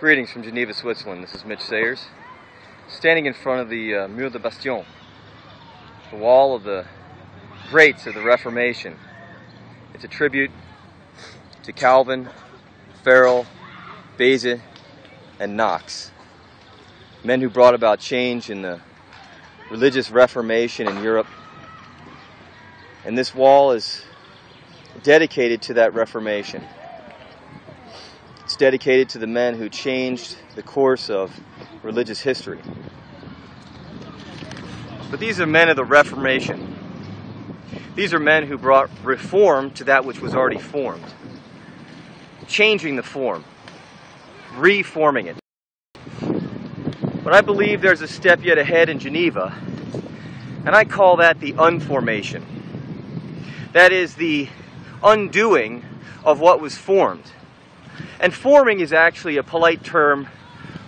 Greetings from Geneva, Switzerland. This is Mitch Sayers, standing in front of the Mur de Bastion, the wall of the greats of the Reformation. It's a tribute to Calvin, Farel, Beza, and Knox, men who brought about change in the religious Reformation in Europe. And this wall is dedicated to that Reformation. It's dedicated to the men who changed the course of religious history. But these are men of the Reformation. These are men who brought reform to that which was already formed, changing the form, reforming it. But I believe there's a step yet ahead in Geneva, and I call that the unformation. That is the undoing of what was formed. And forming is actually a polite term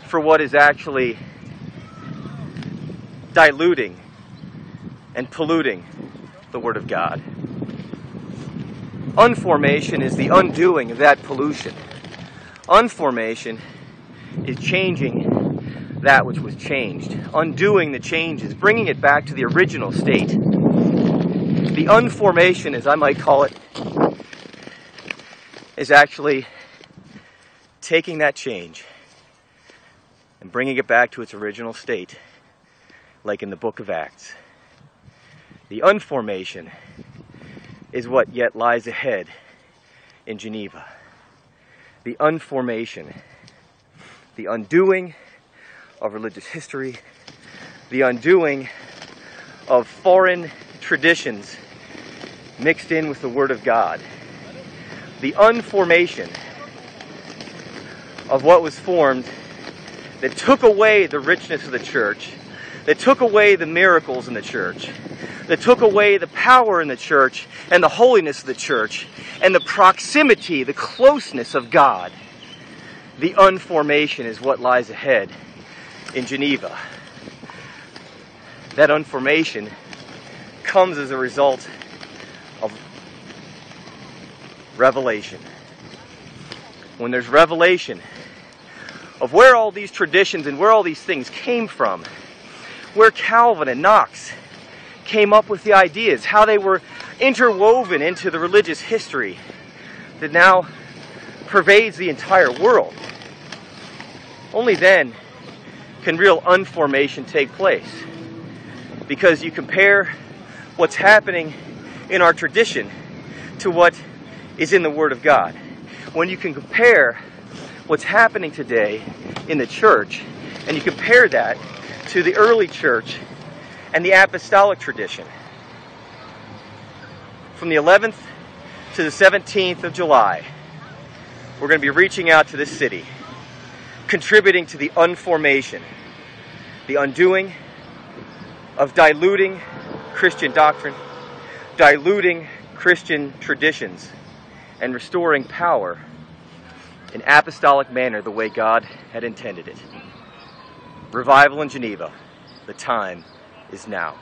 for what is actually diluting and polluting the Word of God. Unformation is the undoing of that pollution. Unformation is changing that which was changed, undoing the changes, bringing it back to the original state. The unformation, as I might call it, is actually taking that change and bringing it back to its original state, like in the book of Acts. The unformation is what yet lies ahead in Geneva. The unformation, the undoing of religious history, the undoing of foreign traditions mixed in with the Word of God, the unformation of what was formed that took away the richness of the church, that took away the miracles in the church, that took away the power in the church and the holiness of the church and the proximity, the closeness of God. The unformation is what lies ahead in Geneva. That unformation comes as a result of revelation. When there's revelation of where all these traditions and where all these things came from, where Calvin and Knox came up with the ideas, how they were interwoven into the religious history that now pervades the entire world, only then can real unformation take place. Because you compare what's happening in our tradition to what is in the Word of God. When you can compare what's happening today in the church, and you compare that to the early church and the apostolic tradition. From the 11th to the 17th of July, we're going to be reaching out to this city, contributing to the unformation, the undoing of diluting Christian doctrine, diluting Christian traditions, and restoring power in apostolic manner the way God had intended it. Revival in Geneva. The time is now.